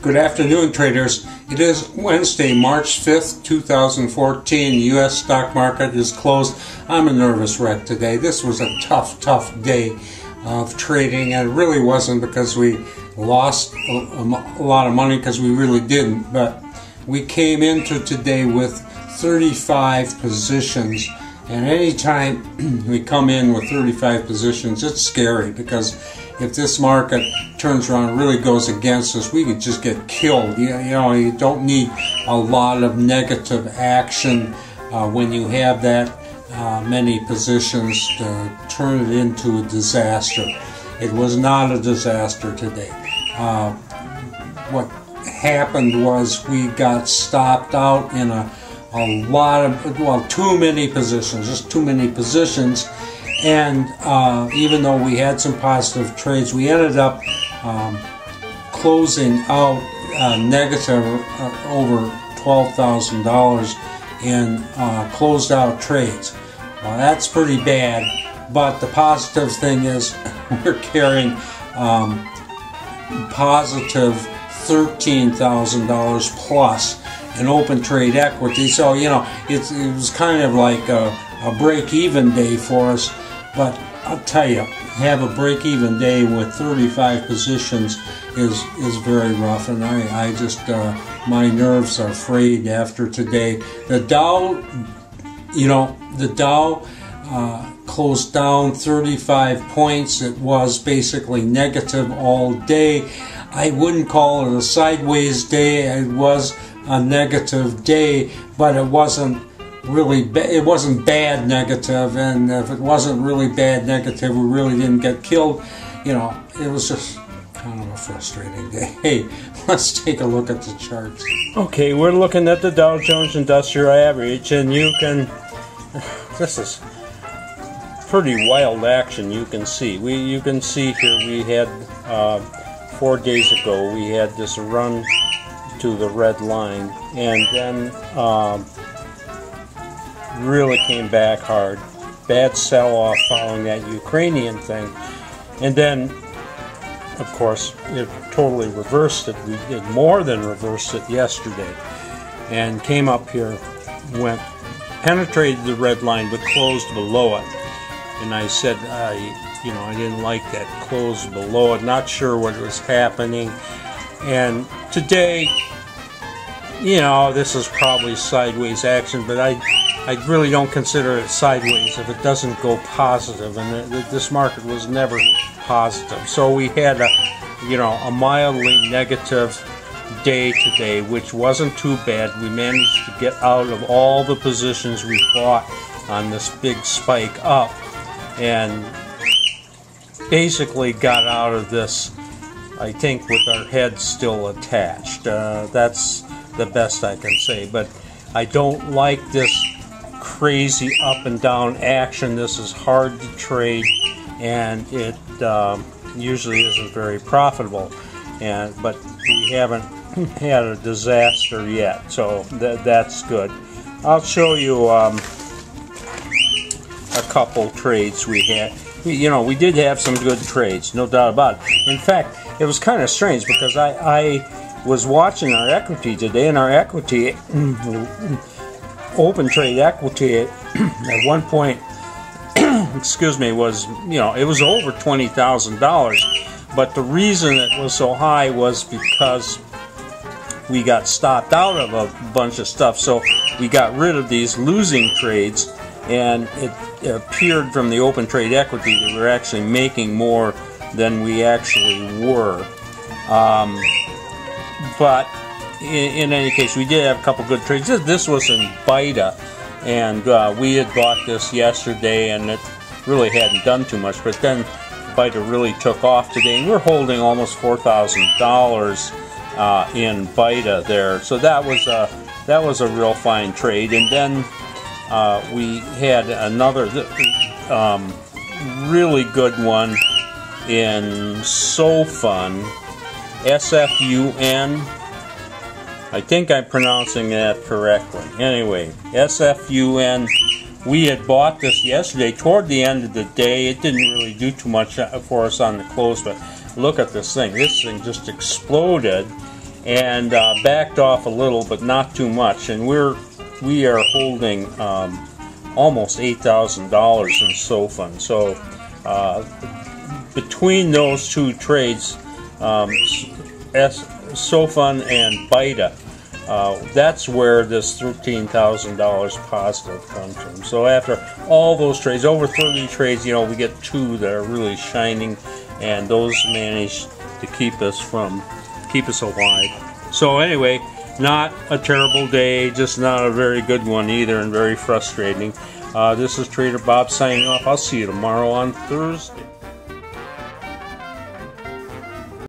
Good afternoon, traders. It is Wednesday, March 5th, 2014. The U.S. stock market is closed. I'm a nervous wreck today. This was a tough day of trading, and it really wasn't because we lost a lot of money, because we really didn't. But we came into today with 35 positions, and anytime we come in with 35 positions, it's scary, because if this market turns around and really goes against us, we could just get killed. You know, you don't need a lot of negative action when you have that many positions to turn it into a disaster. It was not a disaster today. What happened was we got stopped out in a lot of, well, too many positions, just too many positions. And even though we had some positive trades, we ended up closing out negative over $12,000 in closed out trades. Well, that's pretty bad, but the positive thing is we're carrying positive $13,000 plus in open trade equity. So, you know, it was kind of like a break-even day for us. But I'll tell you, have a break-even day with 35 positions is very rough, and I just my nerves are frayed after today. The Dow, closed down 35 points. It was basically negative all day. I wouldn't call it a sideways day. It was a negative day, but it wasn't really it wasn't bad negative, and if it wasn't really bad negative, we really didn't get killed. You know, it was just kind of a frustrating day. Hey, let's take a look at the charts. Okay, we're looking at the Dow Jones Industrial Average, and you can, this is pretty wild action. You can see you can see here we had 4 days ago we had this run to the red line, and then really came back hard. Bad sell-off following that Ukrainian thing, and then of course it totally reversed it. We did more than reversed it yesterday, and came up here, penetrated the red line but closed below it. And I said I didn't like that close below it, not sure what was happening. And today, this is probably sideways action, but I really don't consider it sideways if it doesn't go positive, and this market was never positive. So we had a mildly negative day today, which wasn't too bad. We managed to get out of all the positions we bought on this big spike up, and basically got out of this, I think, with our heads still attached. That's the best I can say, but I don't like this crazy up and down action. This is hard to trade, and it usually isn't very profitable. But we haven't had a disaster yet, so that's good. I'll show you a couple trades we had. We did have some good trades, no doubt about it. In fact, it was kind of strange because I was watching our equity today, and our equity open trade equity at one point excuse me, was it was over $20,000, but the reason it was so high was because we got stopped out of a bunch of stuff. So we got rid of these losing trades, and it appeared from the open trade equity that we're actually making more than we actually were. But in any case, we did have a couple good trades. This was in Beta, and we had bought this yesterday, and it really hadn't done too much. But then Beta really took off today, and we're holding almost $4,000 in Beta there. So that was a real fine trade. And then we had another really good one in SoFun, SFUN. I think I'm pronouncing that correctly. Anyway, SFUN. We had bought this yesterday toward the end of the day. It didn't really do too much for us on the close, but look at this thing. This thing just exploded, and backed off a little, but not too much. And we are holding almost $8,000 in SoFun. So between those two trades, SoFun and BITA, that's where this $13,000 positive comes from. So after all those trades, over 30 trades, we get two that are really shining, and those manage to keep us alive. So anyway, not a terrible day, just not a very good one either, and very frustrating. This is Trader Bob signing off. I'll see you tomorrow on Thursday.